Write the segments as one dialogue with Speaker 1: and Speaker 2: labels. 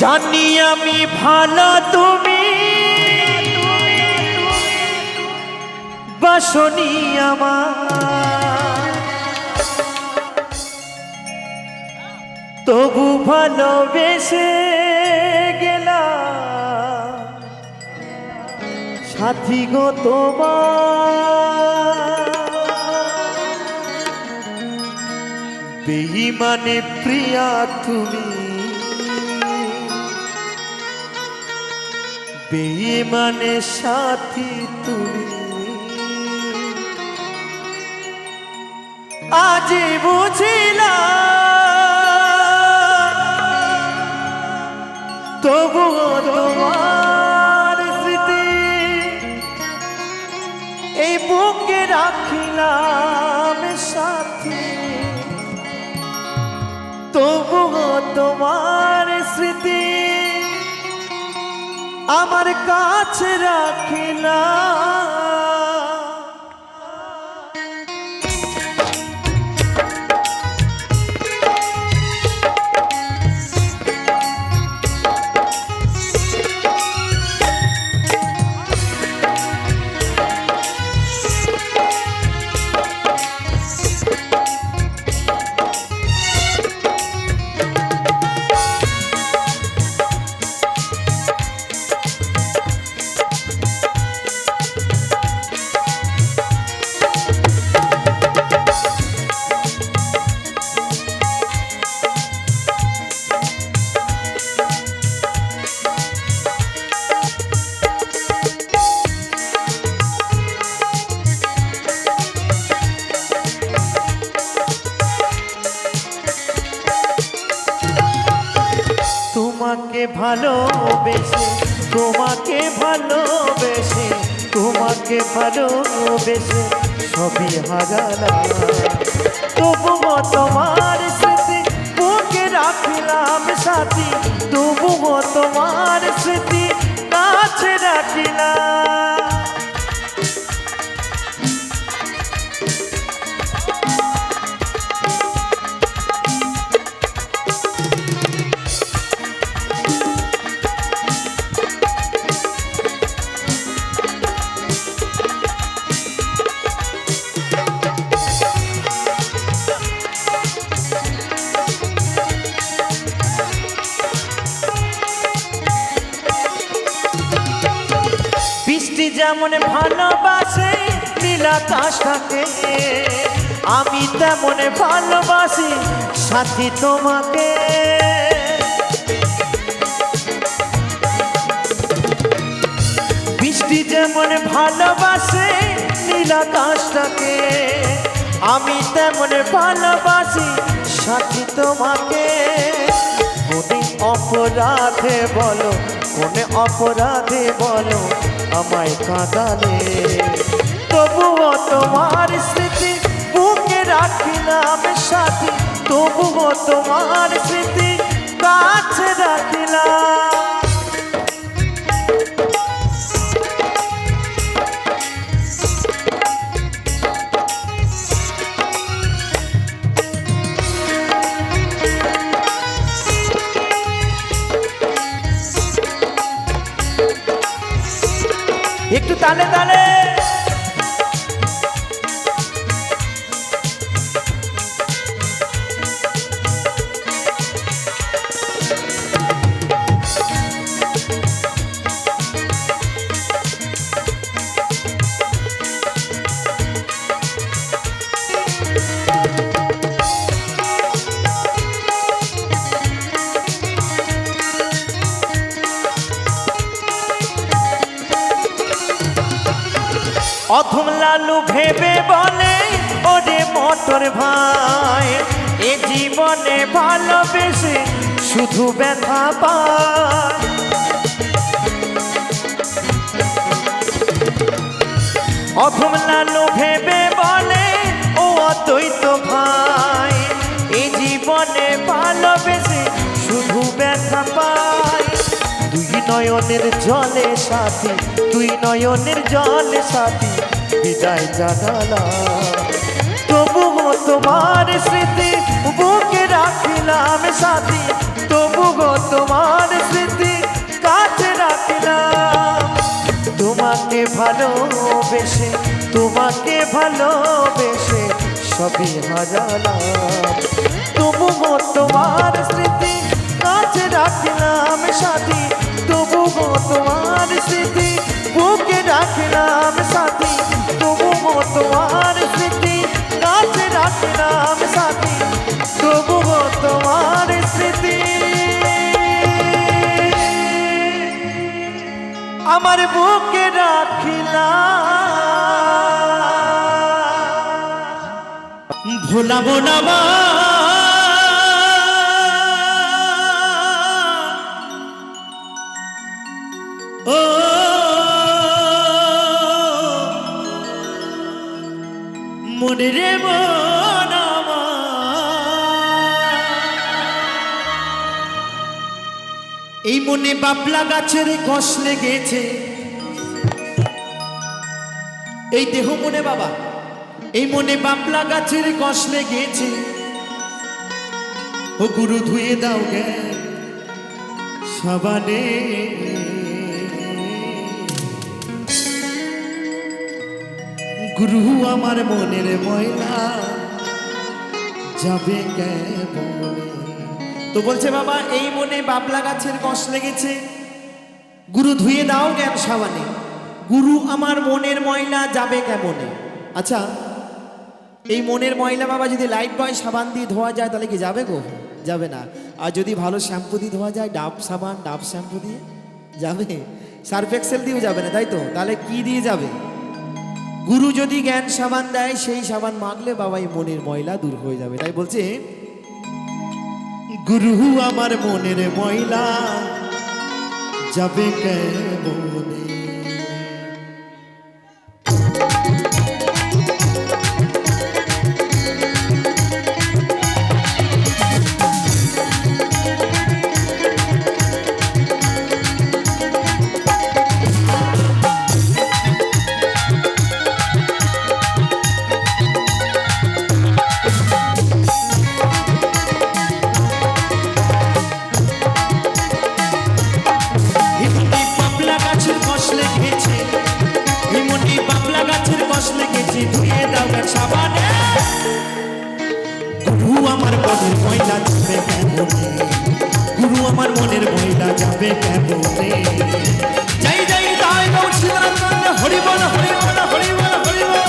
Speaker 1: জানি আমি ভালো তুমি বাসনি আমার, তবু ভালোবেসে গেলাম সাথী গো তোমার। বেঈমানে প্রিয়া তুমি, বেঈমানে সাথী তুমি, আজ বুঝিলাম তবুও তোমার স্মৃতি এই বুকে রাখিলাম সাথী, তবুও তোমার স্মৃতি আমার কাছে রাখিলাম। তোমাকে ভালোবেসে, তোমাকে ভালোবেসে, তোমাকে ভালোবেসে সবই হারালাম, তবুও তোমার স্মৃতি বুকে রাখিলাম সাথী, তবুও তোমার স্মৃতি কাছে রাখিলাম। যেমন ভালোবাসে নীল আকাশটাকে, আমি তেমন ভালোবাসি সাথী তোমাকে। বৃষ্টি যেমন ভালোবাসে নীল আকাশটাকে, আমি তেমন ভালোবাসি সাথী তোমাকে। কোনে অপরাধে বলো, কোনে অপরাধে বলো আমায় কাঁদালে, তবুও তোমার স্মৃতি বুকে রাখিলাম সাথী, তবুও তোমার স্মৃতি কাছে রাখিলাম। একটু তালে তালে অধম লালু ভেবে বলে ওরে মোটর ভাই, এ জীবনে ভালোবেসে শুধু ব্যথা পায়। অধম লালু ভেবে বলে ও অদ্বৈত ভাই, এ জীবনে ভালোবেসে শুধু ব্যথা পায়। দুই নয়নের জলে সাথী, দুই নয়নের জলে সাথী বিদায় জানালাম, তবুও তোমার স্মৃতি বুকে রাখিলাম সাথী, তবুও তোমার মনে ভালোবেসে তোমাকে ভালোবেসে সবই হারালাম, তবুও তোমার স্মৃতি কাছে রাখলাম সাথী, তবুও তোমার স্মৃতি বুকে রাখলাম সাথী, তবুও তোমার স্মৃতি কাছে রাখলাম সাথী, তবুও তোমার স্মৃতি আমার বুকে রাখিলাম। ভোলাবো না মা ও মনে রে মন এই মনে বাবলা গাছের কষ লেগেছে, এই দেহ মনে বাবা এই মনে বাবলা গাছের কষ লেগেছে, ও গুরু ধুয়ে দাও গে সাবানে, গুরু আমার মনের ময়লা যাবে কেমনে। তো বলছে বাবা এই মনে বাবলা গাছের কষ লেগেছে, গুরু ধুয়ে দাও জ্ঞান সাবানে, গুরু আমার মনের ময়লা যাবে কেমনে। আচ্ছা এই মনের ময়লা বাবা যদি লাইফ বয় সাবান দিয়ে ধোয়া যায় তাহলে কি যাবে গো? যাবে না। আর যদি ভালো শ্যাম্পু দিয়ে ধোয়া যায়, ডাব সাবান ডাব শ্যাম্পু দিয়ে যাবে, সার্ফ এক্সেল দিয়েও যাবে না, তাই তো? তাহলে কি দিয়ে যাবে? গুরু যদি জ্ঞান সাবান দেয় সেই সাবান মাখলে বাবা এই মনের ময়লা দূর হয়ে যাবে। তাই বলছে গুরু আমার মনের ময়লা যাবে কেমনে। গুরু আমার মনের ময়লা যাবে কেমনে, গুরু আমার মনের ময়লা যাবে কেমনে। যাই যাই তাই গো শিবরাত্রি হরি বল হরি বল হরি বল হরি বল।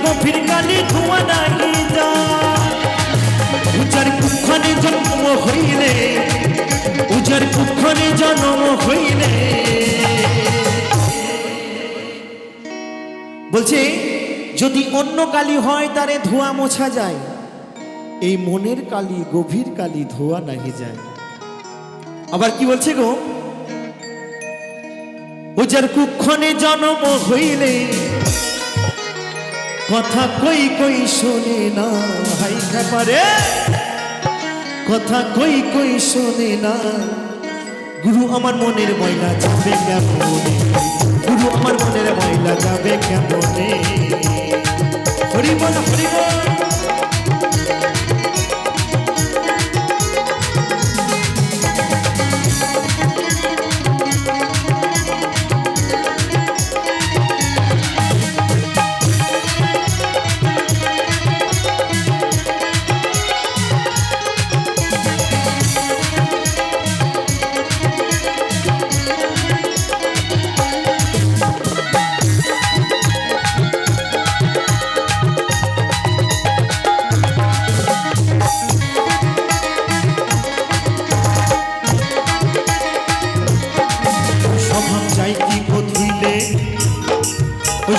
Speaker 1: গভীর কালি ধোঁয়া নাহি যায়, উজার কুক্ষণে জন্ম হইলে, উজার কুক্ষণে জন্ম হইলে। বলছে যদি অন্য কালি হয় তারে ধোঁয়া মোছা যায়, এই মনের কালি গভীর কালি ধোয়া নাহি যায়। আবার কি বলছে গো? উজার কুক্ষণে জন্ম হইলে কথা কই কই শোনে না, হাই খাপারে কথা কই কই শোনে না। গুরু আমার মনের ময়লা যাবে কেমনে, গুরু আমার মনের ময়লা যাবে কেমনে। হরি বল হরি বল।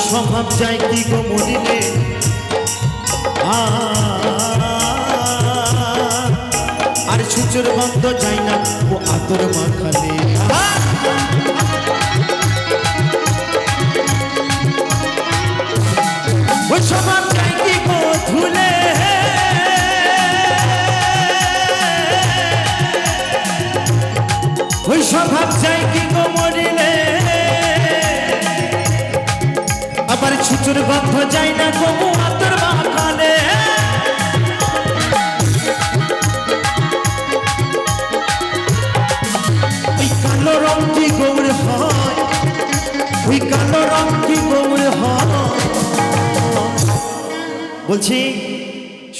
Speaker 1: স্বভাব যায় কি গো মরিলে আর ছুচুর গন্ধ যায় না ও আতর মাখালে ওই স্বভাব যায় কি গো ধুলে ওই স্বভাব যায় কি গো মরিলে আবার ছুচুর গন্ধ যায় না গো আতর মাখালে ওই কালো রং কি গৌর হয় ওই কালো রং কি গৌর হয় বলছি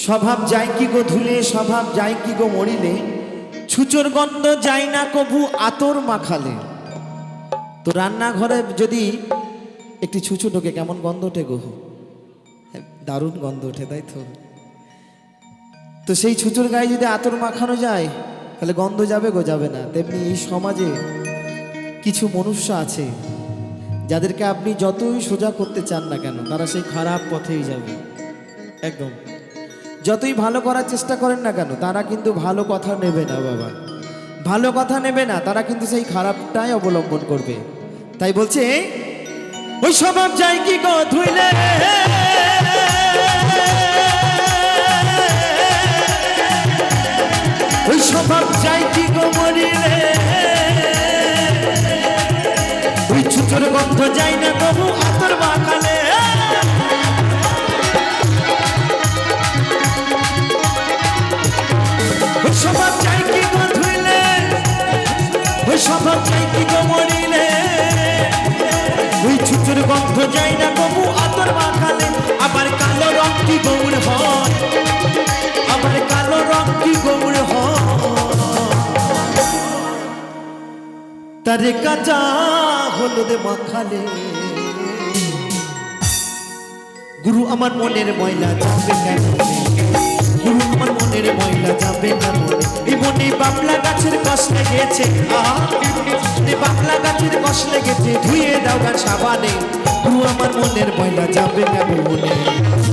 Speaker 1: স্বভাব যায় কি গো ধুলে স্বভাব যায় কি গো মরিলে ছুচোর গন্ধ যায় না কবু আতর মাখালে তো রান্নাঘরে যদি একটি ছুঁচো ঢোকে কেমন গন্ধ ওঠে গো দারুণ গন্ধ ওঠে তাই তো তো সেই ছুঁচোর গায়ে যদি আতর মাখানো যায় তাহলে গন্ধ যাবে গো যাবে না তেমনি এই সমাজে কিছু মনুষ্য আছে যাদেরকে আপনি যতই সোজা করতে চান না কেন তারা সেই খারাপ পথেই যাবে একদম যতই ভালো করার চেষ্টা করেন না কেন তারা কিন্তু ভালো কথা নেবে না বাবা ভালো কথা নেবে না তারা কিন্তু সেই খারাপটাই অবলম্বন করবে তাই বলছে ওই স্বভাব যায় কি গো ধুইলে ওই স্বভাব যায় কি গো মরিলে ওই ছুচোর গন্ধ যায় না কবু আতর মাখালে ওই স্বভাব যায় কি গো ধুইলে ওই স্বভাব যায় কি গো মরিলে ওই ছুচুর গন্ধ যায় না কবু আতর মাখালে আবার কালো রং কি গৌর হয় আবার কালো রং কি গৌর হয় তারে কাঁচা হলুদ মাখালে গুরু আমার মনের ময়লা যাবে কেন গুরু আমার মনের ময়লা যাবে না এই মনে বাবলা গাছের কষ লেগেছে বাবলা গাছের কষ লেগেছে ধুয়ে দাও গান সাবানে গুরু আমার মনের ময়লা যাবে না বলে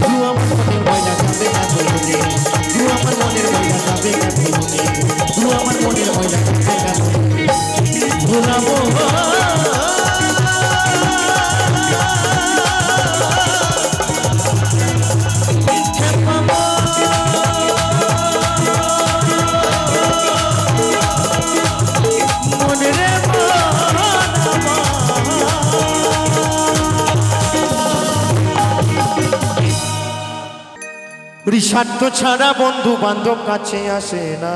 Speaker 1: গুরু আমার মনের ময়লা যাবে না বলে গুরু আমার মনের ময়লা যাবে না বলে গুরু আমার মনের ময়লা যাবে না ভোলাবো স্বার্থ ছাড়া বন্ধু বান্ধব কাছে আসে না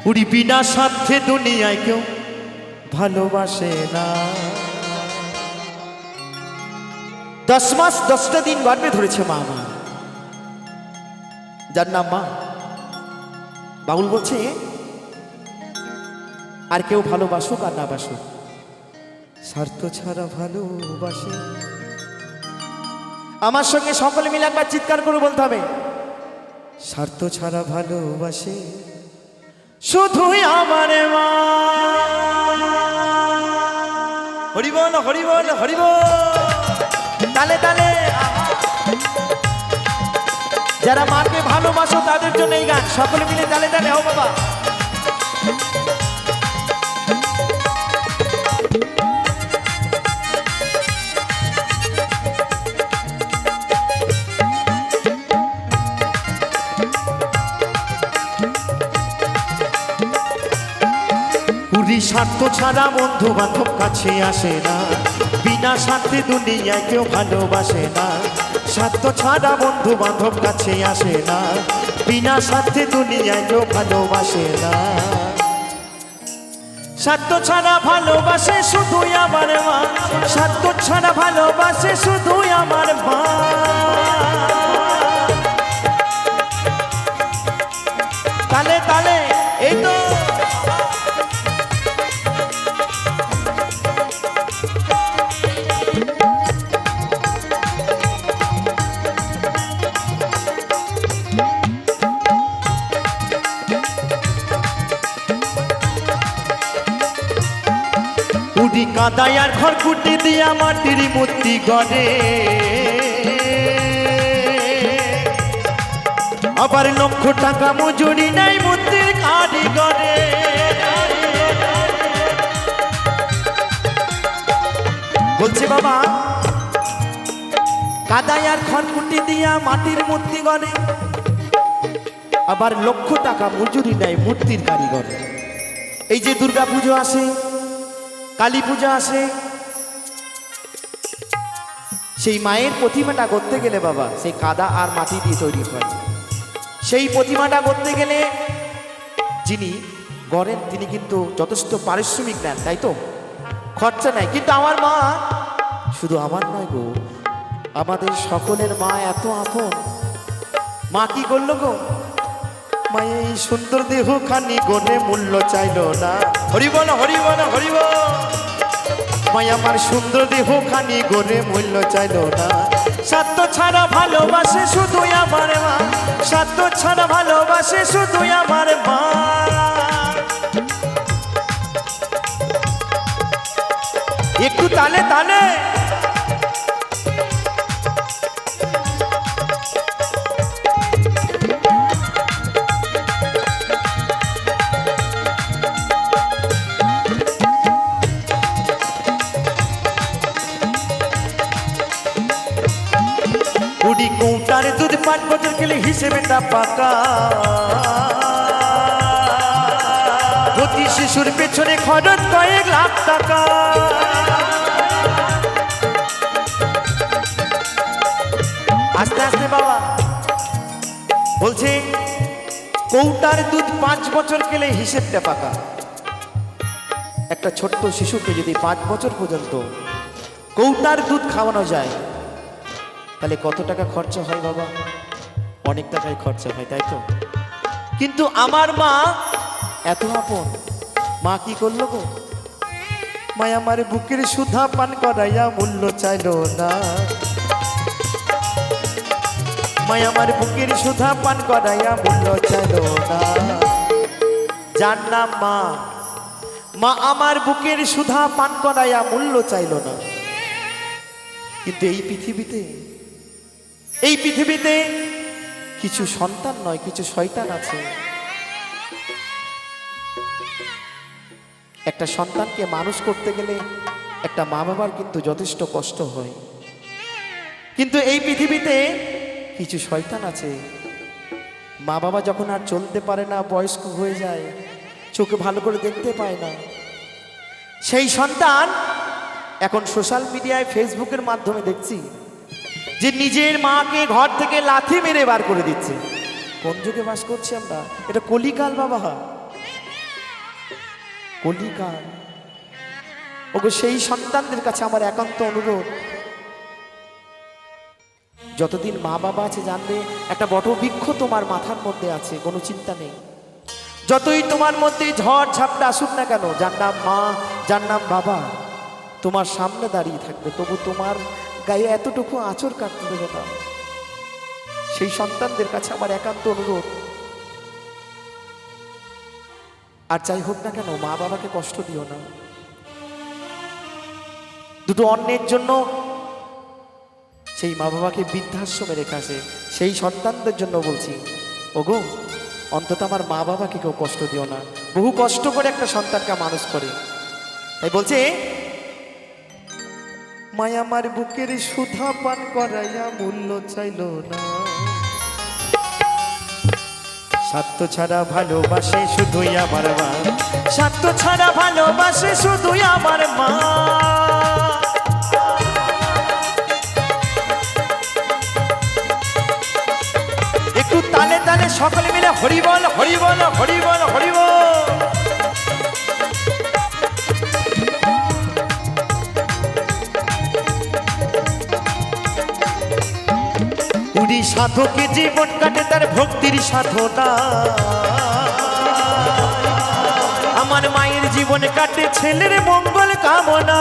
Speaker 1: উড়ি বিনা স্বার্থে দুনিয়ায় কেউ ভালোবাসে না 10 মাস 10টা দিন গর্ভে ধরেছে মা আমার যার নাম মা বাউল বলছে আর কেউ ভালোবাসুক আর না বাসুক স্বার্থ ছাড়া ভালোবাসে আমার সঙ্গে সকলে মিলে একবার চিৎকার করে বলতে হবে স্বার্থ ছাড়া ভালোবাসে শুধুই আমার মা হরি বল হরি বল হরি বল তালে তালে যারা মাকে ভালোবাসো তাদের জন্য এই গান সকলে মিলে তালে তালে হও বাবা স্বার্থ ছাড়া বন্ধু বান্ধব কাছে আসে না বিনা স্বার্থে দুনিয়ায় কেউ ভালোবাসে না স্বার্থ ছাড়া বন্ধু বান্ধব কাছে আসে না বিনা স্বার্থে দুনিয়ায় কেউ ভালোবাসে না স্বার্থ ছাড়া ভালোবাসে শুধুই আমার মা স্বার্থ ছাড়া ভালোবাসে শুধুই আমার মা তালে তালে এই তো উনি কাদায় আর ঘর কুটি দিয়া মাটির মূর্তি গড়ে, আবার লক্ষ টাকা মজুরি নাই মূর্তির কারিগরে। বলছে বাবা কাদায় আর খড়কুটি দিয়া মাটির মূর্তি গড়ে, আবার লক্ষ টাকা মজুরি নেয় মূর্তির কারিগর। এই যে দুর্গা পুজো আসে, কালী পূজা আসে, সেই মায়ের প্রতিমাটা করতে গেলে বাবা সেই কাদা আর মাটি দিয়ে তৈরি হয়। সেই প্রতিমাটা করতে গেলে যিনি গড়েন তিনি কিন্তু যথেষ্ট পারিশ্রমিক নেন, তাই তো, খরচা নেয়। কিন্তু আমার মা, শুধু আমার নয় গো, আমাদের সকলের মা এত আপন। মা কি করলো গো, মা এই সুন্দর দেহ খানি গনে মূল্য চাইল না। হরি বল হরি বল হরি বল। মা আমার সুন্দর দেহ খানি গনে মূল্য চাইল না। স্বার্থ ছাড়া ভালোবাসে শুধু আমার মা, স্বার্থ ছাড়া ভালোবাসে শুধু আমার মা। একটু তালে তালে বুড়ি কৌটার দুধ 5 বছর গেলে হিসেবেটা পাকা। প্রতি শিশুর পেছনে খরচ কয়েক লাখ টাকা। আস্তে আস্তে বাবা বলছে কৌটার দুধ 5 বছর গেলে হিসেবটা পাকা। একটা ছোট্ট শিশুকে যদি 5 বছর পর্যন্ত কৌটার দুধ খাওয়ানো যায় তাহলে কত টাকা খরচা হয় বাবা? অনেক টাকাই খরচা হয়, তাই তো। কিন্তু আমার মা এত আপন। মা কি করলো গো, মা আমার বুকের সুধা পান করাইয়া মূল্য চাইল না। মা আমার বুকের সুধা পান করাইয়া মূল্য চাইল না। যার নাম মা, মা আমার বুকের সুধা পান করাইয়া মূল্য চাইল না। কিন্তু এই পৃথিবীতে কিছু সন্তান নয়, কিছু শয়তান আছে। একটা সন্তানকে মানুষ করতে গেলে একটা মা বাবার কিন্তু যথেষ্ট কষ্ট হয়। কিন্তু এই পৃথিবীতে কিছু শয়তান আছে, মা বাবা যখন আর চলতে পারে না, বয়স্ক হয়ে যায়, চোখে ভালো করে দেখতে পায় না, সেই সন্তান এখন সোশ্যাল মিডিয়ায় ফেসবুকের মাধ্যমে দেখছি যে নিজের মাকে ঘর থেকে লাথি মেরে বার করে দিচ্ছে। কোন যুগে বাস করছি আমরা? এটা কলিকাল বাবা, কলিকাল। ওগো সেই সন্তানদের কাছে আমার একান্ত অনুরোধ, যতদিন মা বাবা আছে জানবে একটা বটবৃক্ষ তোমার মাথার মধ্যে আছে, কোনো চিন্তা নেই। যতই তোমার মধ্যে ঝড় ঝাপটা আসুক না কেন, যার নাম মা, যার নাম বাবা তোমার সামনে দাঁড়িয়ে থাকবে, তবু তোমার গায়ে এতটুকু আঁচড় কাটতে দেবে না। সেই সন্তানদের কাছে আমার একান্ত অনুরোধ, আর যাই হোক না কেন মা বাবাকে কষ্ট দিও না। দুটো অন্যের জন্য সেই মা বাবাকে বৃদ্ধাশ্রমে রেখে আসে, সেই সন্তানদের জন্য বলছি, ওগো অন্তত আমার মা বাবাকে কেউ কষ্ট দিও না। বহু কষ্ট করে একটা সন্তানকে মানুষ করে, তাই বলছে মায়া আমার বুকের সুধা পান করাইয়া মূল্য চাইল না। স্বার্থ ছাড়া ভালোবাসে শুধুই আমার মা, স্বার্থ ছাড়া ভালোবাসে শুধুই আমার মা। একটু তালে তালে সকলে মিলে হরি বল হরি বল হরি বল হরি বল। সাধকে জীবন কাটে তার ভক্তির সাধনা, আমার মায়ের জীবনে কাটে ছেলের মঙ্গল কামনা।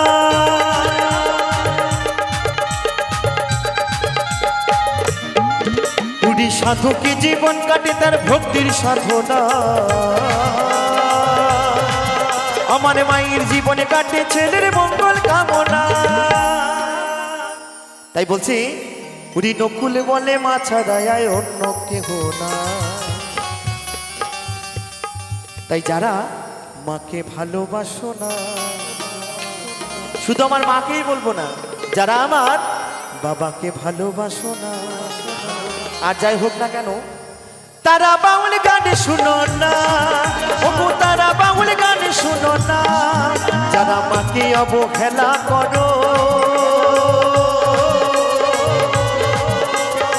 Speaker 1: পুরী সাধকে জীবন কাটে তার ভক্তির সাধনা, আমার মায়ের জীবনে কাটে ছেলের মঙ্গল কামনা। তাই বলছি উনি নকুল বলে মা ছাড়া আর অন্য কেহ না। তাই যারা মাকে ভালোবাসো না, শুধু আমার মাকেই বলবো না, যারা আমার বাবাকে ভালোবাসো না, আর যাই হোক না কেন, তারা বাউল গানে শুনো না, ওগো তারা বাউল গানে শুনো না। যারা মাকে অবহেলা করো,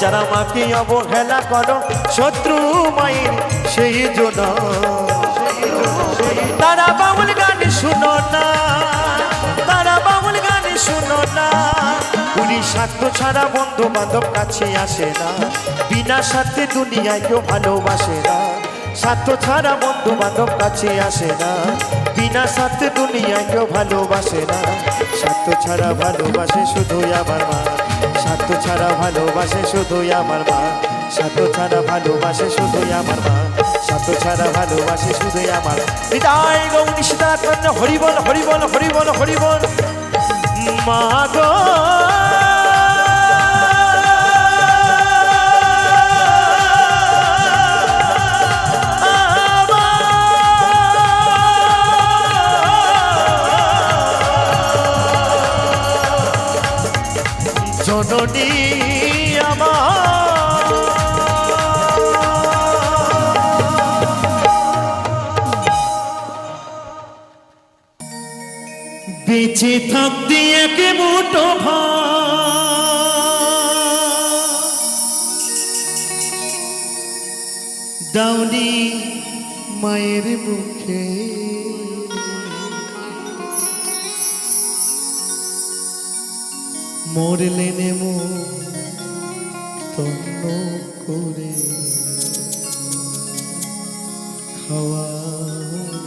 Speaker 1: যারা মাকে অবহেলা করো, শত্রু মায়ের সেই জন্য তারা বাউল গানে শুনো না, তারা বাউল গানে শুনো না। উনি স্বার্থ ছাড়া বন্ধু বান্ধব কাছে আসে না, বিনা স্বার্থে দুনিয়ায় কেউ ভালোবাসে না। স্বার্থ ছাড়া বন্ধু বান্ধব কাছে আসে না, বিনা স্বার্থে দুনিয়ায় কেউ ভালোবাসে না। স্বার্থ ছাড়া ভালোবাসে শুধুই আমার মা, স্বার্থ ছাড়া ভালোবাসে শুধুই আমার মা, স্বার্থ ছাড়া ভালোবাসে শুধুই আমার মা, স্বার্থ ছাড়া ভালোবাসে শুধুই আমার। হৃদয় গৌরী সীতাকান্ত হরিবল হরিবল হরিবল হরিবল। মা গো জননী আমার, বেঁচে থাকতে এক মুঠো দাউনি মায়ের মুখে, মরলে নেমো তন্ন করে, খাওয়া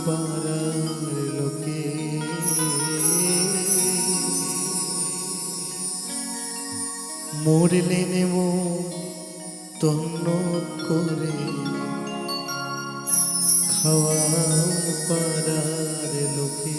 Speaker 1: পাড়ার লোকে। মরলে নেমো তন্ন করে, খাওয়া পাড়ার লোকে।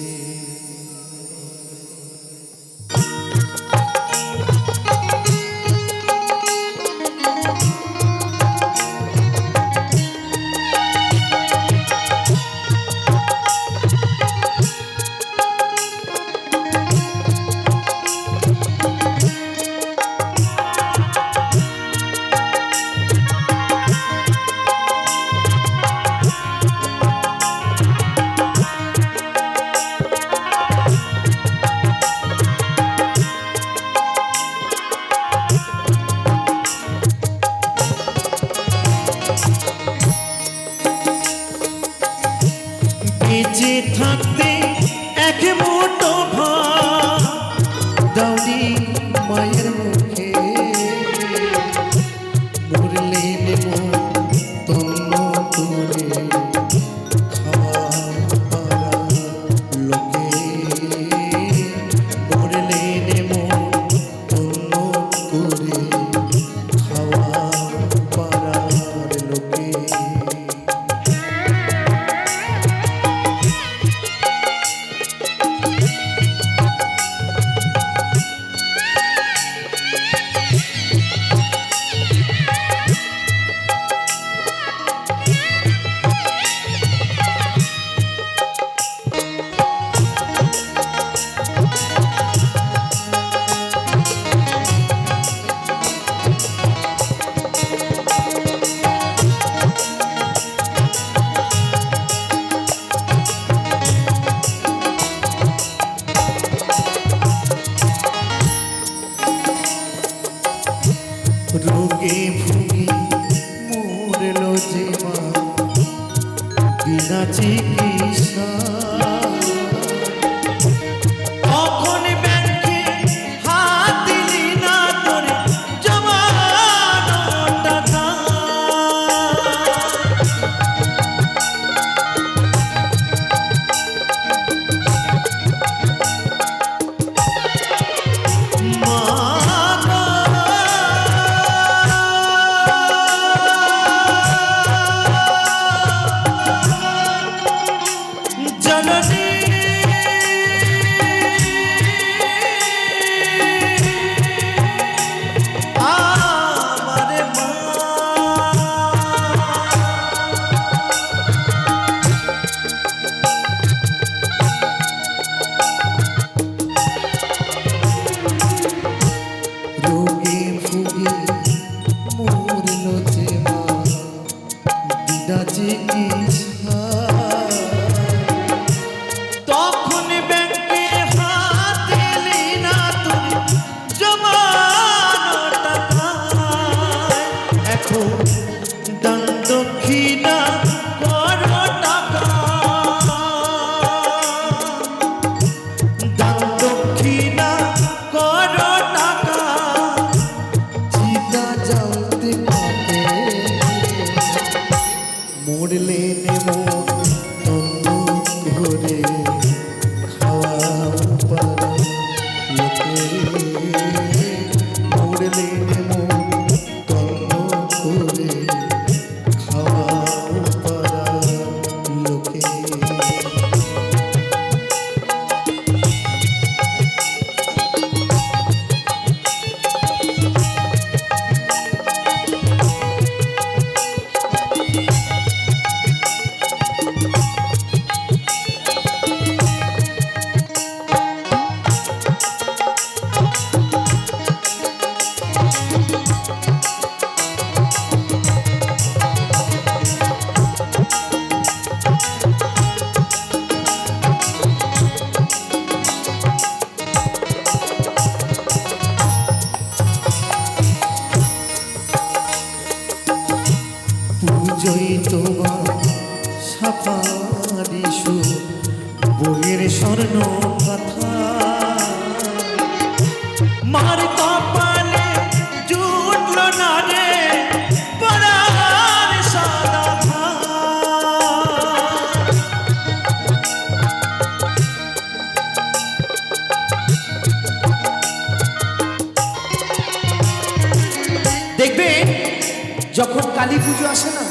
Speaker 1: যখন কালী পুজো আসে না,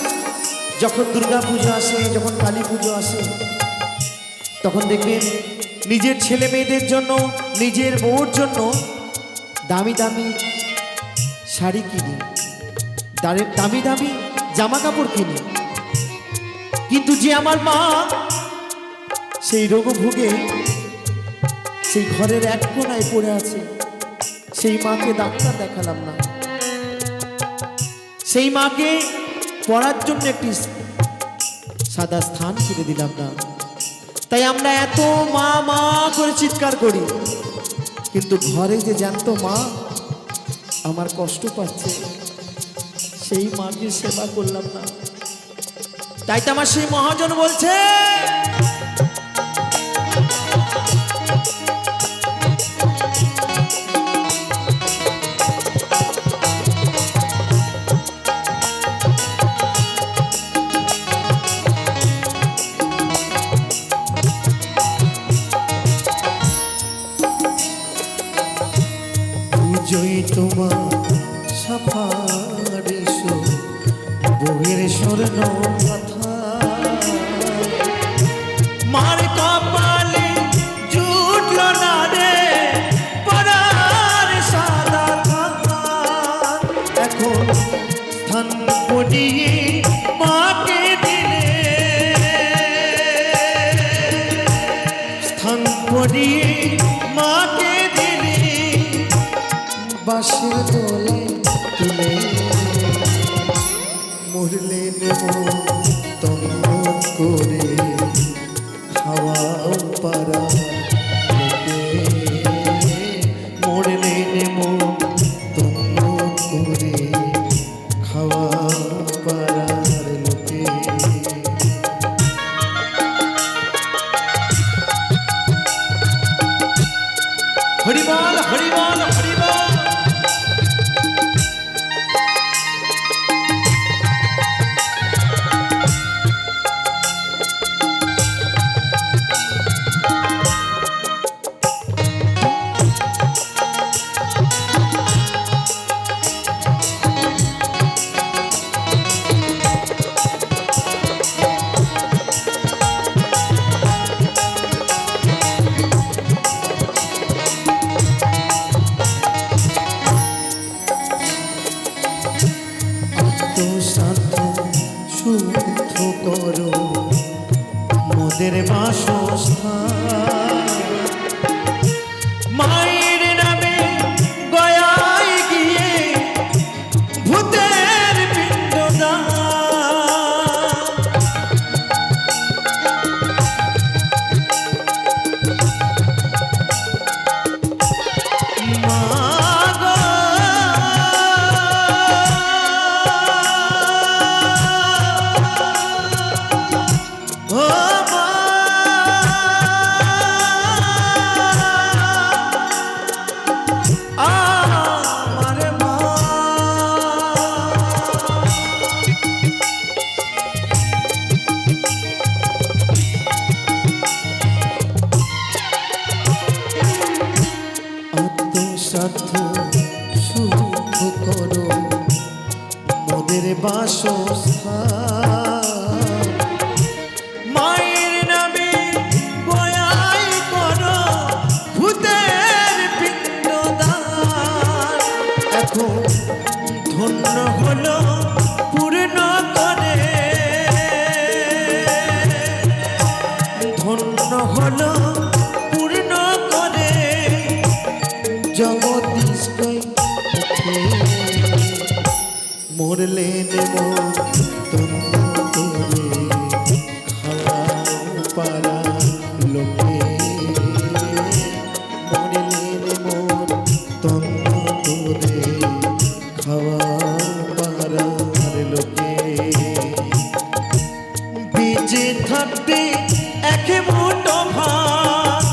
Speaker 1: যখন দুর্গা পুজো আসে, যখন কালী পুজো আসে, তখন দেখবেন নিজের ছেলে মেয়েদের জন্য, নিজের বউর জন্য দামি দামি শাড়ি কিনি, দামি দামি জামা কাপড় কিনি। কিন্তু যে আমার মা সেই রোগ ভোগে সেই ঘরের এক কোনায় পড়ে আছে, সেই মাকে ডাক্তার দেখালাম না, সেই মাকে পড়ার জন্য একটি সাদা স্থান কিনে দিলাম না। তাই আমরা এত মা মা করে চিৎকার করি, কিন্তু ঘরে যে জ্যান্ত মা আমার কষ্ট পাচ্ছে, সেই মাকে সেবা করলাম না। তাই তো আমার সেই মহাজন বলছে, পুজোই তোমার সাফারিস বউয়ের স্বর্ণ কথা, মার কপালে জুটল না রে পরার সাদা থাকা। এখন স্থান পড়িয়ে মাকে দিলে, স্থান পড়িয়ে মাকে দিলে, বাঁশের দোলে তুলে মরলে নেব তন্ন করে খাওয়াও পারা লোকে, মরলে নেব তন্ন করে খাওয়াও পারার লোকে। হরিবল হরিবল হরিবল। শুদ্ধ করো মোদের বাসস্থান, মায়ের নামে গয়ায় গিয়ে ভূতের পিণ্ডদান। সাধ্য শুদ্ধ করো মোদের বাসস্থান, মায়ের নামে গয়াই করো ভূতের পিণ্ডদান। এখন ধন্য হলো পূর্ণ করে, ধন্য হলো পূর্ণ করে জগদীশ মরলে নেব তন্ন করে খাওয়াও পারা লোকে, মরলে নেব তন্ন করে খাওয়াও পারার লোকে। বেঁচে থাকতে এক মুঠো ভাত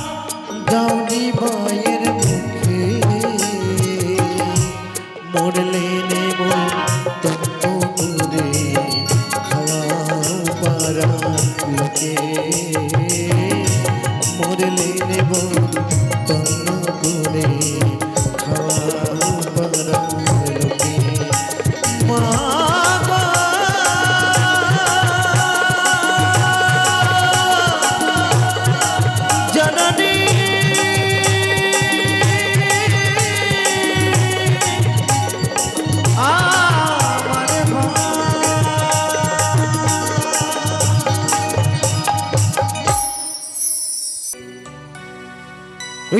Speaker 1: দাওনি মায়ের মুখে, মরলে নেব তন্ন করে খাওয়াও পারার লোকে, মরলে নেব তন্ন করে খাওয়াও পারার লোকে। মা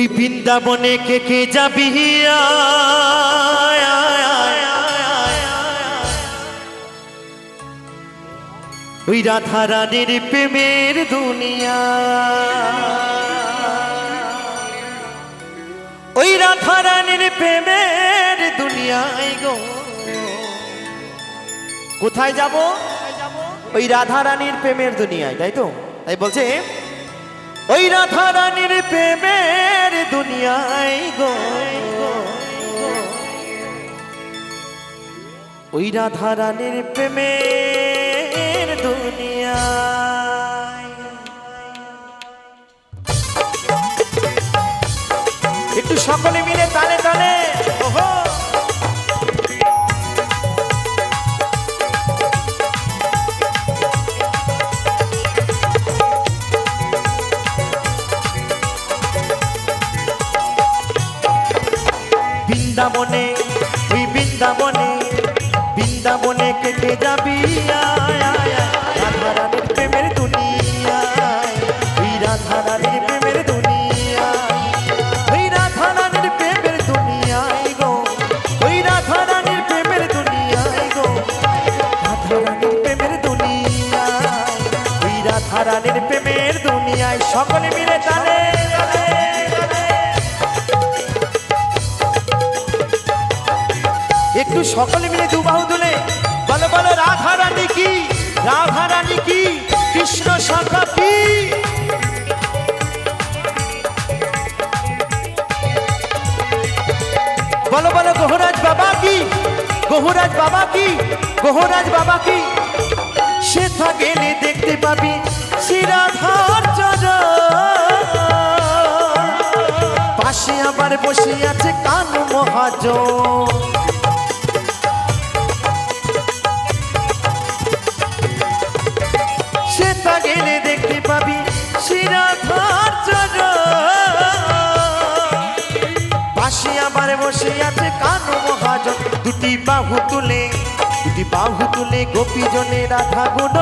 Speaker 1: ওই বৃন্দাবনে কে কে যাবি ওই রাধা রানীর প্রেমের দুনিয়া ওই রাধা রানীর প্রেমের দুনিয়ায় গো কোথায় যাব ওই রাধা রানীর প্রেমের দুনিয়ায় তাই তো তাই বলছে ওই রাধা রানীর প্রেমের দুনিয়ায় গো ওই রাধা রানীর প্রেমের দুনিয়ায় একটু সকলে মিলে তালে তালে ওহো বৃন্দাবনে ওই বৃন্দাবনে বৃন্দাবনে কে কে যাবি রাধা রানীর প্রেমের দুনিয়ায় ওই রাধা রানীর প্রেমের দুনিয়ায় ওই রাধা রানীর প্রেমের দুনিয়ায় গো ওই রাধা রানীর প্রেমের দুনিয়ায় গো রাধা রানীর প্রেমের দুনিয়ায় ওই রাধা রানীর প্রেমের দুনিয়ায় সকলে মিলে তালে একটু সকলে মিলে দুবাহু তুলে বলো বলো রাধা রানী কি রাধা রানী কি কৃষ্ণ শাখা কি বলো বলো গোহরাজ বাবা কি গোহরাজ বাবা কি গোহরাজ বাবা কি সেথা গেলে দেখতে পাবি শ্রী রাধার চরণ পাশে আবার বসে আছে কানু মহাজন সেটা গেলে দেখতে পাবি শ্রী রাধার চরণ পাশে আবার বসে আছে কানু মহাজন দুটি বাহু তুলে গোপীজনে রাধা গুণ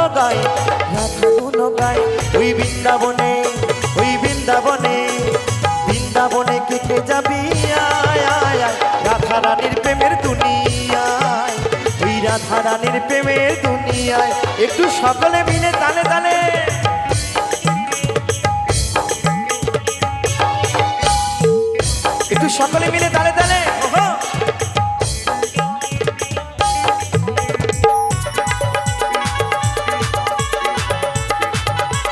Speaker 1: গায় ওই বৃন্দাবনে বৃন্দাবনে কে কে যাবি রাধা রানীর প্রেমের দুনিয়ায় ওই রাধা রানীর প্রেমের দুনিয়ায় একটু সকলে মিলে তালে তালে একটু সকলে মিলে তালে তালে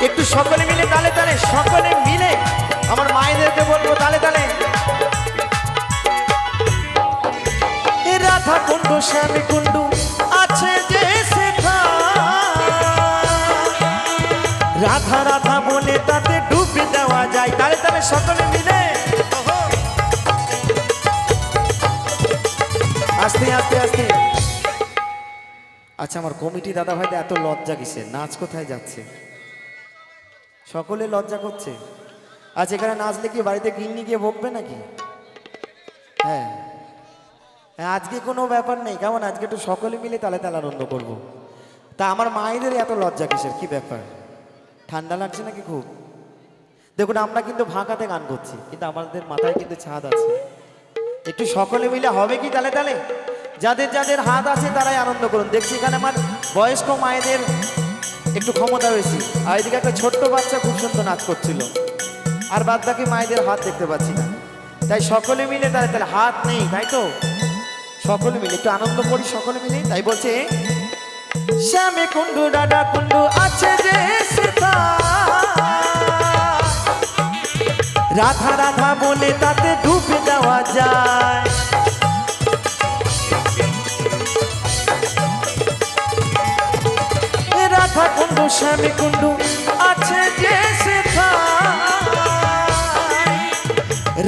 Speaker 1: একটু সকলে মিলে তালে তালে সকলে মিলে আমার মায়েদেরকে বলবো তালে তালে রাধা কুণ্ড শ্যামী কুণ্ড আছে যে সেথা রাধা রাধা বলে তাতে ডুবে দেওয়া যায় তালে তালে সকলে মিলে আস্তে আস্তে আস্তে আচ্ছা আমার কমিটি দাদা ভাইদের এত লজ্জা কিসের নাচ কোথায় যাচ্ছে সকলে লজ্জা করছে আচ্ছা এখানে নাচলে কি বাড়িতে গিন্নি গিয়ে বকবে নাকি হ্যাঁ আজকে কোনো ব্যাপার নেই কেমন আজকে একটু সকলে মিলে তালে তালে আনন্দ করবো তা আমার মায়েদের এত লজ্জা কিসের কি ব্যাপার ঠান্ডা লাগছে নাকি খুব দেখুন আমরা কিন্তু ভাঙাতে গান করছি কিন্তু আমাদের মাথায় কিন্তু ছাদ আছে একটু সকলে মিলে হবে কি তালে তালে যাদের যাদের হাত আছে তারাই আনন্দ করুন দেখছি এখানে আমার বয়স্ক মায়েদের একটু ক্ষমতা বেশি আর এদিকে একটা ছোট্ট বাচ্চা খুব সুন্দর নাচ করছিল আর বাদ বাকি মায়েদের হাত দেখতে পাচ্ছি না তাই সকলে মিলে তালে তালে হাত নেই তাই তো সকলে মিলে একটু আনন্দ করি সকলে মিলে তাই বলছে শ্যামে কুণ্ডু ডাডা কুণ্ডু আছে যে সেথা রাধা রাধা বলে তাতে ডুবে দেওয়া যায় রাধা কুণ্ডু শ্যামে কুণ্ডু আছে যে সেথা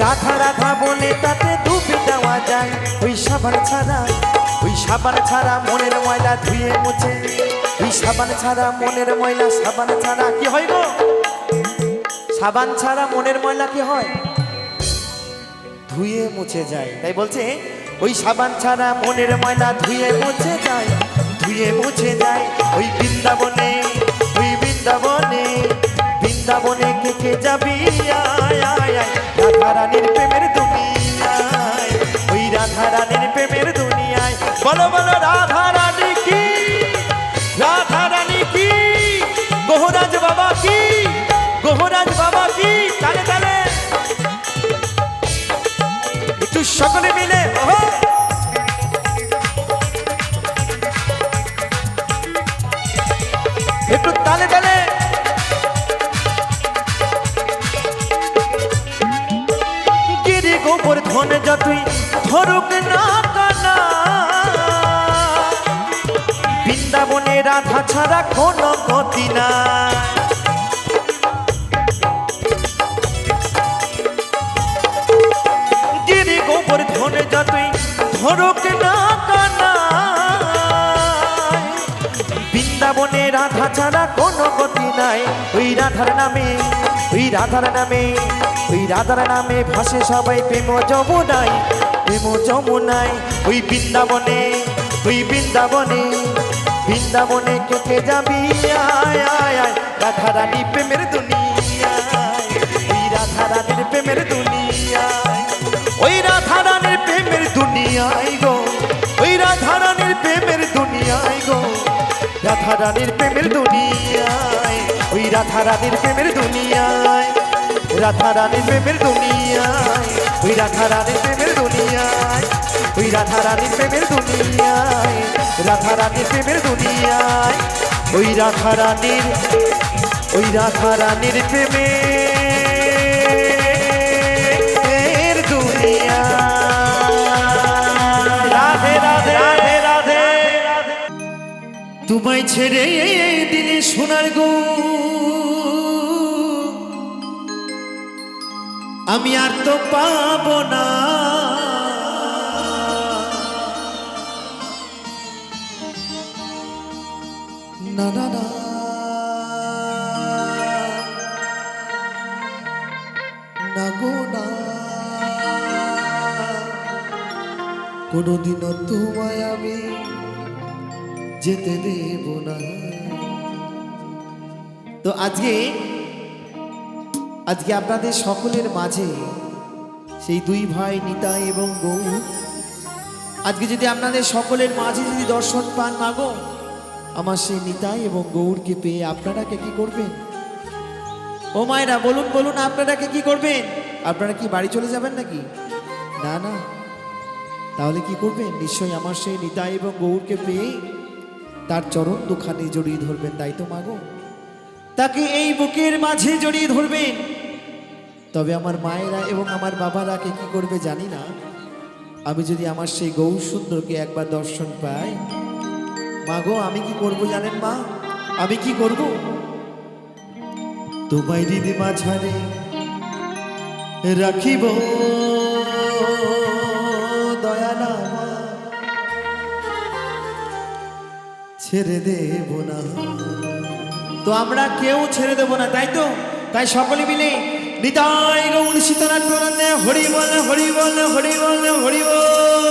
Speaker 1: রাধা রাধা বলে তাতে ডুবে দেওয়া যায় ওই সাবান ছাড়া মনের ময়লা ধুয়ে মুছে ওই সাবান ছাড়া মনের ময়লা সাবান ছাড়া কি হয় গো সাবান ছাড়া মনের ময়লা কি হয় ধুয়ে মুছে যায় তাই বলছে ওই সাবান ছাড়া মনের ময়লা ধুয়ে মুছে যায় ওই বৃন্দাবনে বৃন্দাবনে কে কে যাবি আয় আয় আয় রাধা রানীর প্রেমের দুনিয়ায় ওই রাধা রানীর প্রেমের দুনিয়ায় বলো বলো রাধা রানী কি রাধা রানী কি গহরাজ বাবা কি গহরাজ বাবা কি তালে তালে একটু সকলে মিলে ওহো একটু তালে তালে গিরি গোবর ধন যতই ধরুক না কানা বৃন্দাবনে রাধা ছাড়া কোনো গতি না গিরি গোবর ধন যতই ধরুক না কানা বৃন্দাবনে রাধা ছাড়া কোনো গতি নাই ওই রাধার নামে ওই রাধার নামে ওই রাধার নামে ভাসে সবাই প্রেম যমুনায় প্রেম যমুনায় ওই বৃন্দাবনে ওই বৃন্দাবনে বৃন্দাবনে কে কে যাবি আয় আয় আয় রাধা রানী প্রেমের দুনিয়ায় ওই রাধা রানীর প্রেমের দুনিয়ায় ওই রাধা রানীর প্রেমের দুনিয়ায় গো ওই রাধা রানীর প্রেমের দুনিয়ায় গো রাধা রানীর প্রেমের দুনিয়ায় ওই রাধা রানীর প্রেমের দুনিয়ায় রাধা রানীর প্রেমের দুনিয়ায় ওই রাধা রানীর প্রেমের দুনিয়ায় ওই রাধা রানীর প্রেমের দুনিয়ায় রাধা রানীর প্রেমের দুনিয়ায় ওই রাধা রানীর প্রেমের দুনিয়া রাধে রাধে রাধে রাধে তোমায় ছেড়ে দিলে সোনার গো আমি আর তো পাবো না না না না না গো না কোনোদিনও তোমায় আমি যেতে দেব না তো আজকে আপনাদের সকলের মাঝে সেই দুই ভাই নিতাই এবং গৌর আজকে যদি আপনাদের সকলের মাঝে যদি দর্শন পান মাগো আমার সেই নিতাই এবং গৌরকে পেয়ে আপনারা কি করবেন ও মায়েরা বলুন বলুন আপনারা কি করবেন আপনারা কি বাড়ি চলে যাবেন নাকি না না তাহলে কি করবেন নিশ্চয়ই আমার সেই নিতাই এবং গৌরকে পেয়ে তার চরণ দুখানে জড়িয়ে ধরবেন তাই তো মাগো তাকে এই বুকের মাঝে জড়িয়ে ধরবেন তবে আমার মায়েরা এবং আমার বাবারা কি করবে জানি না আমি যদি আমার সেই গৌর সুন্দরকে একবার দর্শন পাই মাগো আমি কি করব জানেন মা আমি কি করব তোমায় দিদি মাঝারে রাখিব দয়ালা ছেড়ে দেব না তো আমরা কেউ ছেড়ে দেব না তাই তো তাই সকলে মিলে নিতাই গৌর সীতানাথ প্রণন্দে হরি বল হরি বল হরি বল হরি বল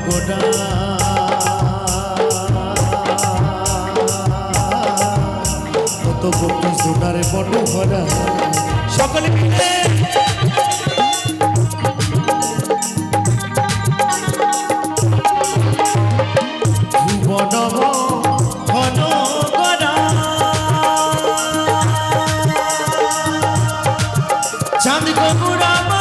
Speaker 1: গোটা কত গোপী সোনারে বড় ভরা সকলে মিলে ভুবনব ঘন গড়া চাঁদ গৌরামা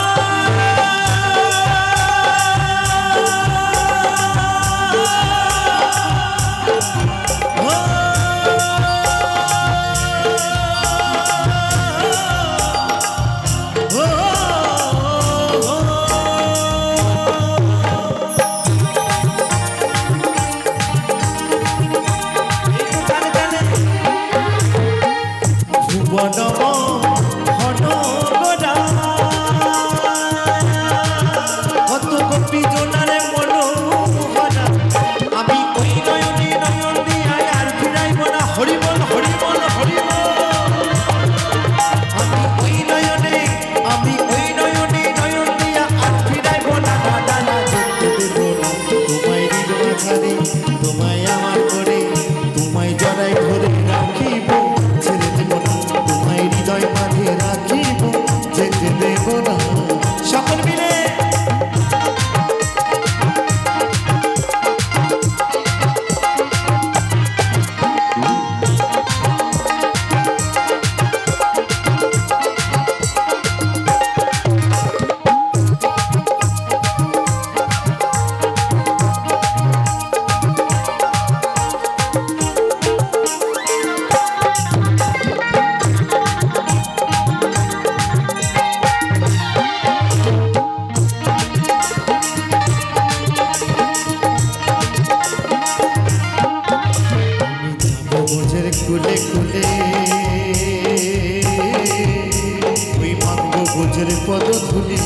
Speaker 1: ভুবনব ঘন গড়া কত গোপী জোনারে মনোহরা আমি ওই নয়নে নয়ন দিয়া আর ফিরাইব না হরিবল হরিবল হরিবল আমি ওই নয়নে নয়ন দিয়া আর ফিরাইব না দাদা যেতে দেব না তোমায় হৃদ মাঝারে তোমায় আমার করে তোমায় জড়াই ধরে রাখিব ছেড়ে দেব না তোমায় হৃদয় মাঝে রাখিব যেতে দেব না সকল মিলে বোঝের কুলে কুলে ওই মাঙ্গ বোঝের পদ ধুলি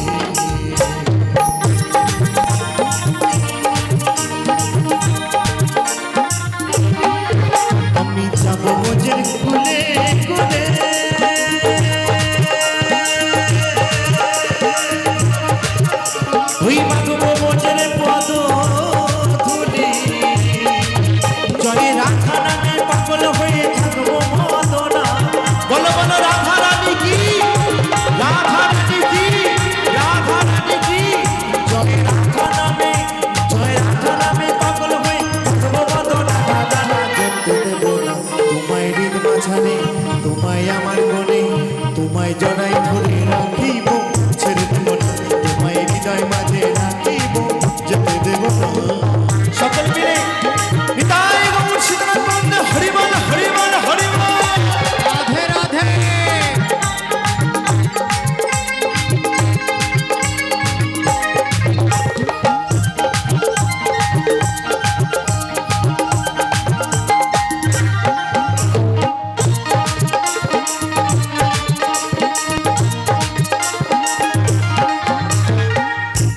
Speaker 1: আমি যাব বোঝের কুলে কুলে ওই মাঙ্গ বোঝের পদ ধুলি জয় রাখা নামে পাগল হয়ে থাকবো মদনা বলো বলো রাধা রানী কি রাধা রানী কি রাধা রানী কি জয় রাধা নামে পাগল হয়ে থাকবো মদনা দাদা না যেতে দেব না তোমায় হৃদ মাঝারে তোমায় আমার মনে তোমায় জড়াই ধরে রাখিব ছেড়ে দেব না তোমায় হৃদয় মাঝে রাখিব যেতে দেব না সকল মিলে নিতাই গৌর সীতানাথ বন্দে হরিবল হরিবল হরিবল রাধে রাধে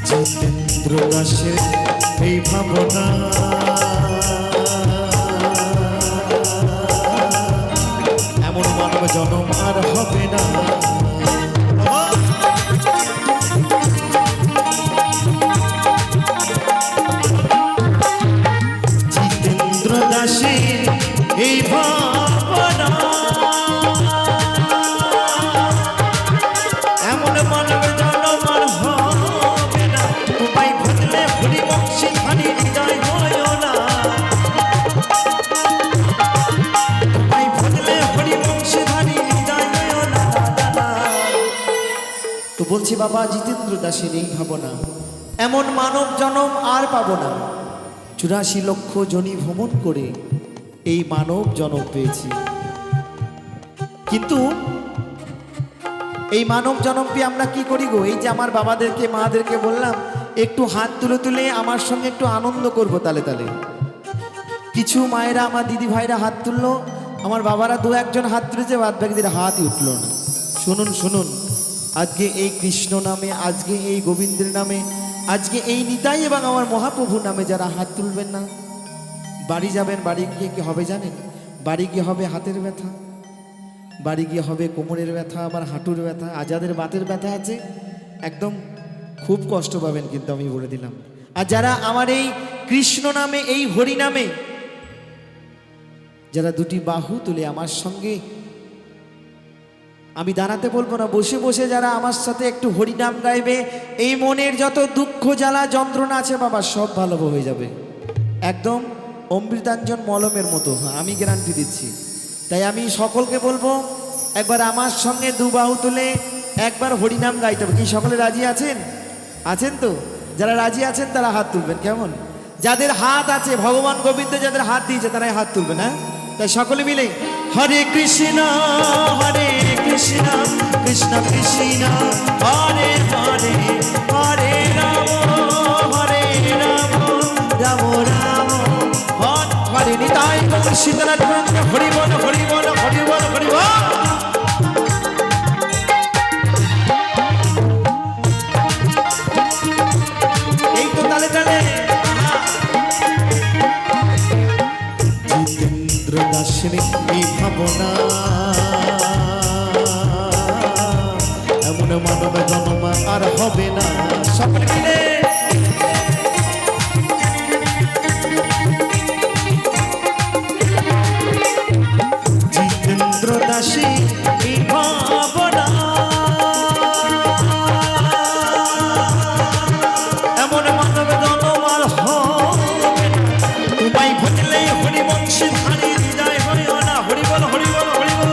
Speaker 1: জিতেন্দ্র দাসের এই ভাবনা এমন মানব জনম আর হবে না জিতেন্দ্র দাসের এই ভাবনা এমন মানব জনম আর হবে না তোমায় ভজলে হরিবংশী খানি হৃদয় হয় না তোমায় ভজলে হরিবংশী খানি হৃদয় হয় না দাদা তো বলছি বাবা জিতেন্দ্র দাসের এই ভাবনা এমন মানব জনম আর পাবো না 84 লক্ষ জনি ভ্রমণ করে এই মানব জনম পেয়েছি কিন্তু এই মানব জনম পেয়ে আমরা কি করি গো এই যে আমার বাবাদেরকে মাদেরকে বললাম একটু হাত তুলে তুলে আমার সঙ্গে একটু আনন্দ করবো তালে তালে কিছু মায়েরা আমার দিদি ভাইরা হাত তুললো আমার বাবারা দু একজন হাত তুলেছে বাদ বাকিদের হাতই উঠলো না শুনুন শুনুন আজকে এই কৃষ্ণ নামে আজকে এই গোবিন্দের নামে আজকে এই নিতাই এবং আমার মহাপ্রভু নামে যারা হাত তুলবেন না বাড়ি যাবেন বাড়ি গিয়ে কি হবে জানেন বাড়ি গিয়ে হবে হাতের ব্যথা বাড়ি গিয়ে হবে কোমরের ব্যথা আবার হাঁটুর ব্যথা আর যাদের বাতের ব্যথা আছে একদম খুব কষ্ট পাবেন কিন্তু আমি বলে দিলাম আর যারা আমার এই কৃষ্ণ নামে, এই হরি নামে যারা দুটি বাহু তুলে আমার সঙ্গে, আমি দাঁড়াতে বলবো না, বসে বসে যারা আমার সাথে একটু হরিনাম গাইবে, এই মনের যত দুঃখ জ্বালা যন্ত্রণা আছে বাবা সব ভালো হয়ে যাবে। একদম অমৃতাঞ্জন মলমের মতো, আমি গ্যারান্টি দিচ্ছি। তাই আমি সকলকে বলবো একবার আমার সঙ্গে দু বাহু তুলে একবার হরিনাম গাইতে হবে। কি সকলে রাজি আছেন? আছেন তো? যারা রাজি আছেন তারা হাত তুলবেন। কেমন? যাদের হাত আছে, ভগবান গোবিন্দ যাদের হাত দিয়েছে তারাই হাত তুলবেন। হ্যাঁ, তাই সকলে মিলে হরে কৃষ্ণ হরে কৃষ্ণ কৃষ্ণ কৃষ্ণ হরে হরে, হরে রাম হরে রাম রাম রাম হরে হরে, নিতাই গৌর সীতানাথ হরি বল হরি বল হরি বল হরি বল। এই তো তালে তালে জিতেন্দ্র দাসের এই ভাবনা, এমন মানব জন্ম আর হবে না। সকলে মিলে জিতেন্দ্র দাসী এই ভাবনা, এমন মানব জন্ম আর হবে না। তোমায় ভজলে হরিবংশী ধারী হৃদয় হরিও না, হরি বল হরি বল হরি বল।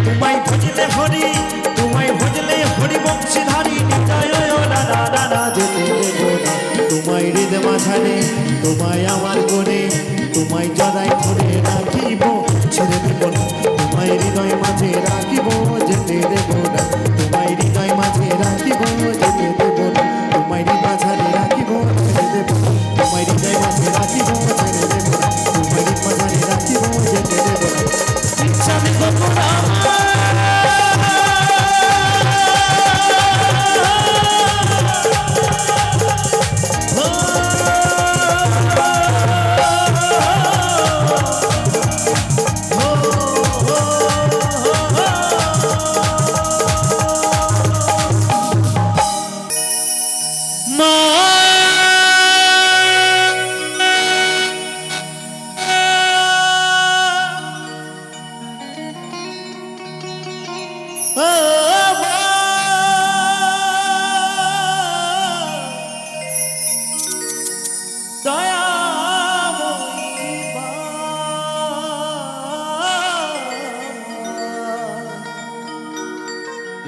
Speaker 1: তোমায় ভজলে হরি, তোমায় ভজলে হরিবংশী ধারী হৃদয় না না না না, যেতে দেব না তোমায় হৃদয় মাঝারে, তোমায় আমার করে, তোমায় জড়াই ধরে রাখিব, ছেড়ে দেব না তোমায় হৃদয় মাঝে রাখিব, যেতে দেব না তোমায় হৃদয় মাঝে রাখিব, যেতে দেব না তোমায় হৃদয় মাঝারে রাখিব, ছেড়ে দেব না তোমায় হৃদয় মাঝে রাখিব, ছেড়ে দেব না তোমায় হৃদয় মাঝারে রাখিব, যেতে দেব না। ইচ্ছা দেব না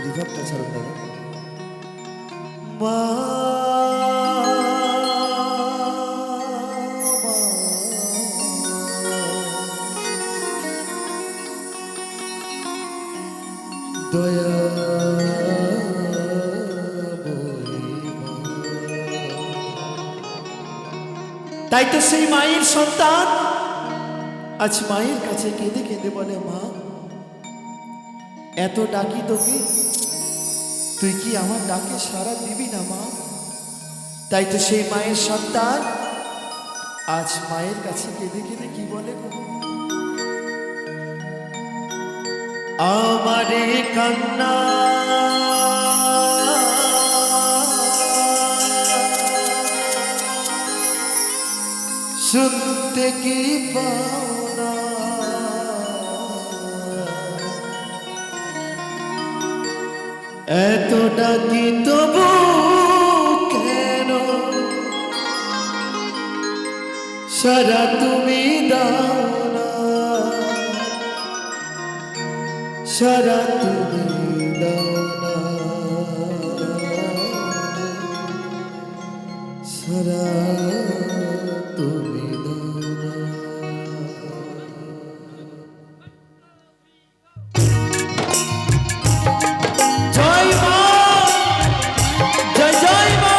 Speaker 1: রিভাবটা ছাড়ুন দাদা। মা দয়া তাই তো সেই মায়ের সন্তান আজ মায়ের কাছে কেঁদে কেঁদে বলে, মা এত ডাকি তোকে, তুই কি আমার ডাকে সাড়া দিবি না মা? তাই তো সেই মায়ের সন্তান আজ মায়ের কাছে কেঁদে কেঁদে কি বলে, আমারে কান্না শুনতে কি পাও না, এত ডাকি তবু কেন সারা তুমি দাও না, সারা তুমি দাও না, সারা তুমি দাও না। জয় মা, জয় জয় মা।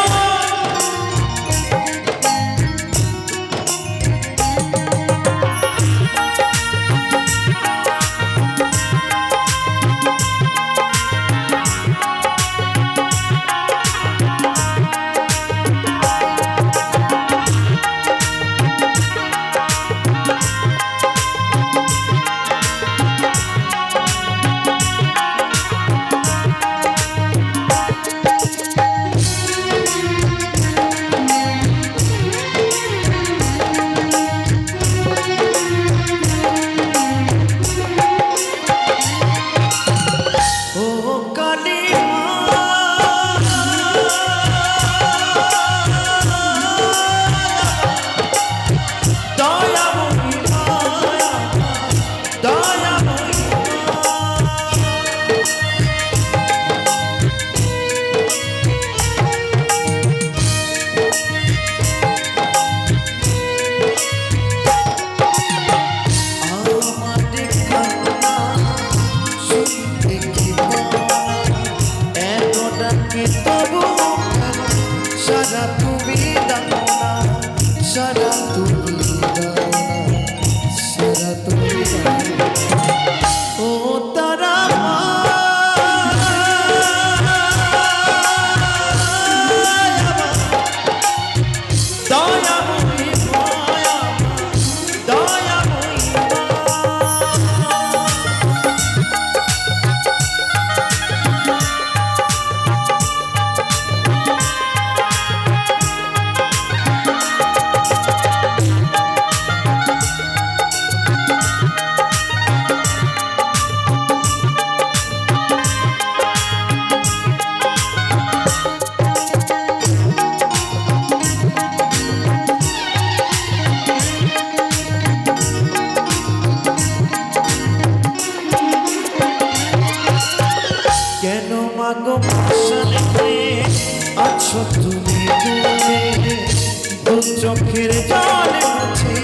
Speaker 1: চোখের জল মুছে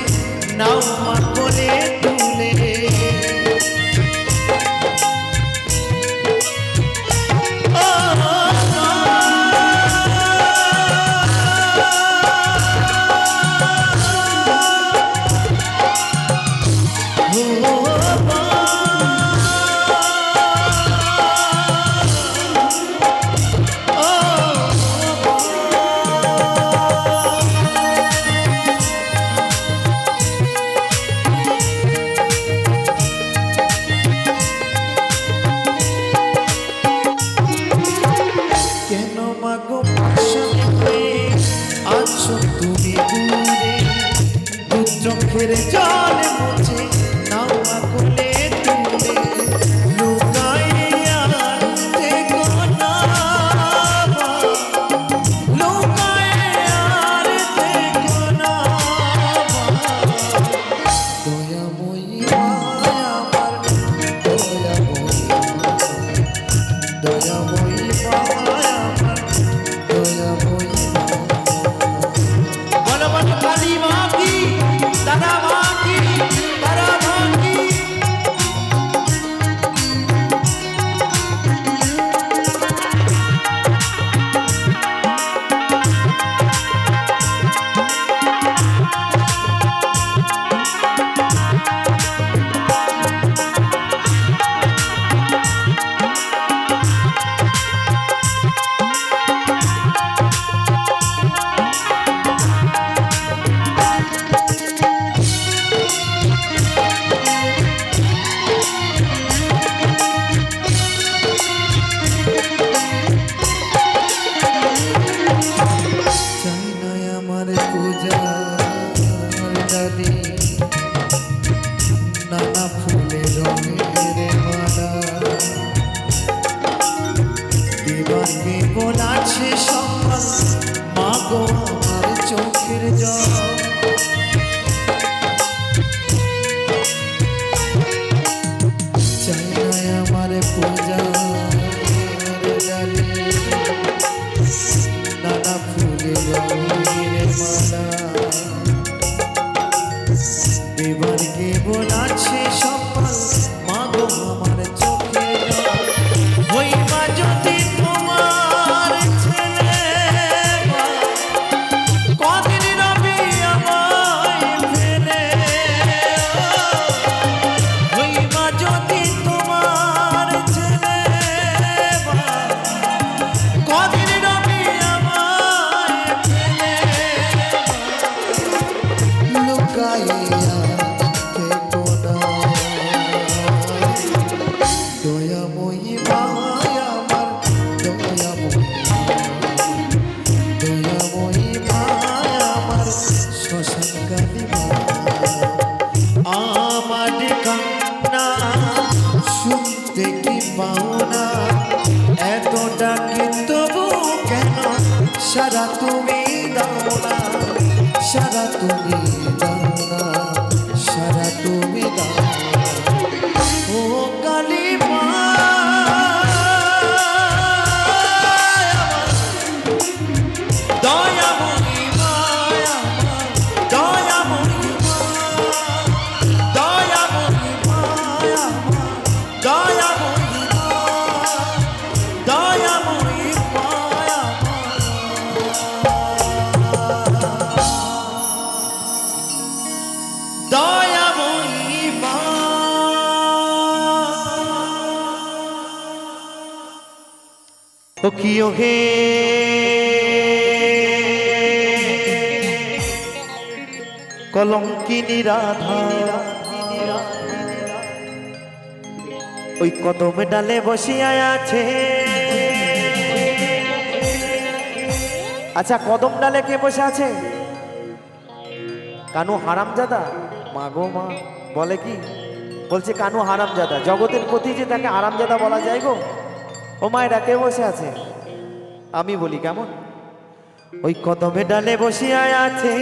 Speaker 1: নাও মা কোলে তুলে। কেন মাগো পাশানে হয়ে আছো তুমি দূরে, দু চোখের জল মুছে নাও মা কোলে তুলে। লুকায়ে আর থেকো না মা, লুকায়ে আর থেকো না মা। দয়াময়ী মা আমার, দয়াময়ী মা, দয়াময়ী মা আমার, দয়াময়ী মা। বলো বলো কালী মা কি, তারা মা কি, তারা মা কি। চাই না আমার পূজার ডালি, নানা ফুলের রঙের মালা। দিবাকে বলাছে সকাল মা গো আমার চোখের জল। চাই না আমার পূজার ডালি, নানা ফুলের রঙের মালা। দেবারকে বলাছে সকাল মা গো আমার চোখের জল। ওই মা যদি তোমার ছেলে মা, কদিন রবি আমায় ফেলে। ওই মা যদি তোমার ছেলে মা, কদিন রবি আমায় ফেলে। লুকায়ে থেকো না, দয়াময়ী মা আমার, দয়াময়ী মা, দয়াময়ী মা আমার, শ্মশান কালী মা। আমার কান্না শুনতে কি পাও না, এত ডাকি তবু কেন সারা তুমি দাও না, সারা তুমি দাও না, সারা তুমি দাও না। ও কালী মা দয়াময়ী মা আমার, দয়াময়ী মা, দয়াময়ী মা আমার, দয়াময়ী মা, দয়াময়ী মা আমার, দয়াময়ী মা। ও কি হে কলঙ্কিনী রাধা, ওই কদম ডালে বসিয়া আছে। আচ্ছা কদম ডালে কে বসে আছে? কানু হারামজাদা? মা গো মা, বলে কি? বলছে কানু হারামজাদা। জগতের প্রতি যে তাকে হারামজাদা বলা যায় গো। ও মায়েরা কে বসে আছে? আমি বলি কেমন? ওই কদমে ডালে বসিয়া আছে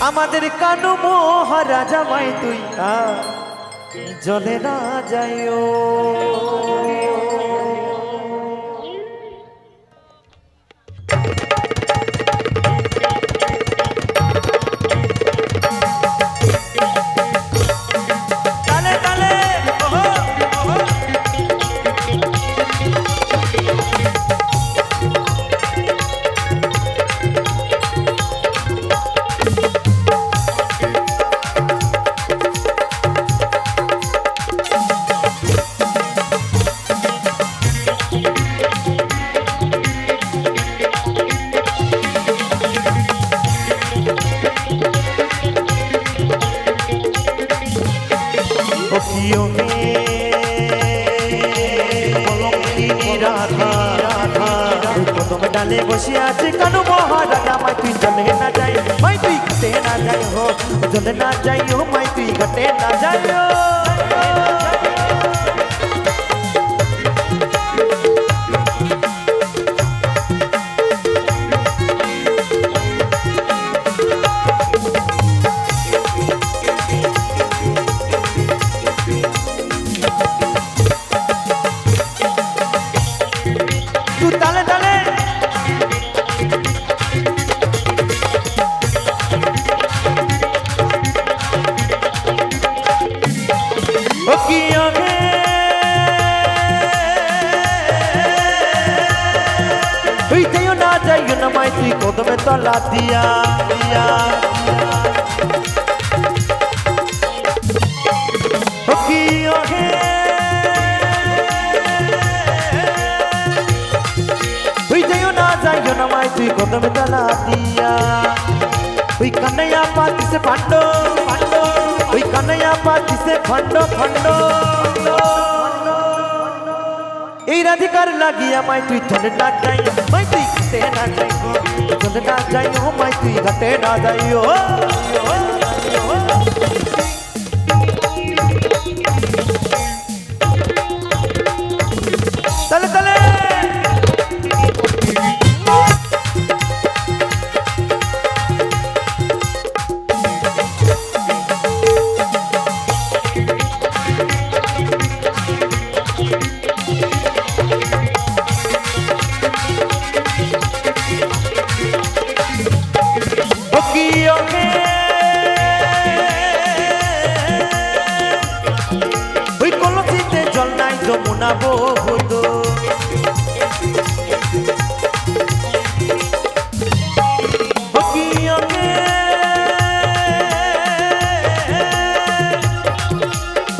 Speaker 1: আমাদের কানু মহারাজা মাই, তুই জলে না যাইও। বসে আছে কানু মহারাজা মাই তুই চলে না যাই মাই তুই ঘাটে না যাই হো চলে না যাই হো মাই তুই ঘাটে না যাই হো তুই কদমে তলা দিয়া দিয়া যাইও না মাই তুই কদমে তলা দিয়া ওই কানাইয়া পাতিছে পান্ড পান্ড ওই কানাইয়া পাতিছে খন্ড খন্ড এই রাধিকার লাগিয়া মাই তুই চলে না যাই মাই তুই ঘাটে না যাই চলে না যাই ও মাই তুই ঘাটে না যাই ও চলে চলে ওই কলসিতে জল নাই যমুনা বহুত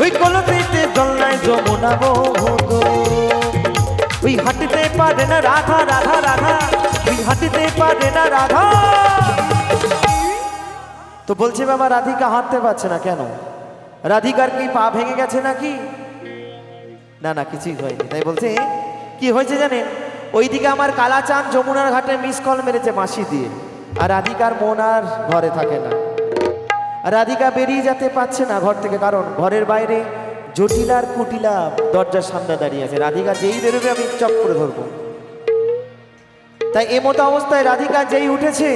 Speaker 1: ওই কলসিতে জল নাই যমুনা বহুত ওই হাঁটিতে পারে না রাধা রাধা রাধা ওই হাঁটিতে পারে না রাধা তো বলছে বাবা রাধিকা হাঁটতে পারছে না কেন রাধিকার কি পা ভেঙে গেছে নাকি না না কিছুই হয়নি তাই বলছে কি হয়েছে জানেন ওইদিকে আমার কালাচাঁদ যমুনার ঘাটে মিস কল মেরেছে বাঁশি দিয়ে আর রাধিকার মন আর ঘরে থাকে না রাধিকা বেরিয়ে যেতে পারছে না ঘর থেকে কারণ ঘরের বাইরে জটিলার কুটিলা দরজার সামনে দাঁড়িয়ে আছে রাধিকা যেই বেরোবে আমি চপ করে ধরবো তাই এমতো অবস্থায় রাধিকা যেই উঠেছে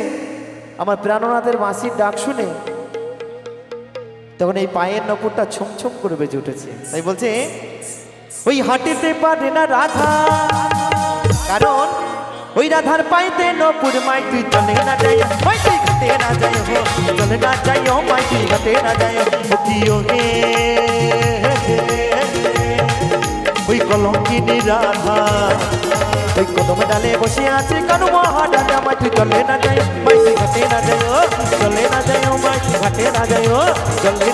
Speaker 1: আমার প্রাণনাথের বাঁশির ডাক শুনে তখন এই পায়ের নপুরটা ছম ছম করে বেজে উঠেছে তাই বলছে ওই হাঁটিতে পারে না রাধা কারণ ওই রাধার পাইতে নপুর মাই তুই চলে না যাই মাই তুই ঘাটে না যাই হো চলে না যাই ও মাই তুই ঘাটে না যাই ও গে ওই কলঙ্কিনী রাধা ওই কদম ডালে বসে আছে কানু মহারাজা মাই তুই চলে না যাই মাই তুই ঘাটে না যাই ও চলে না যাই ও মাই তুই ঘাটে না যাই ও চলে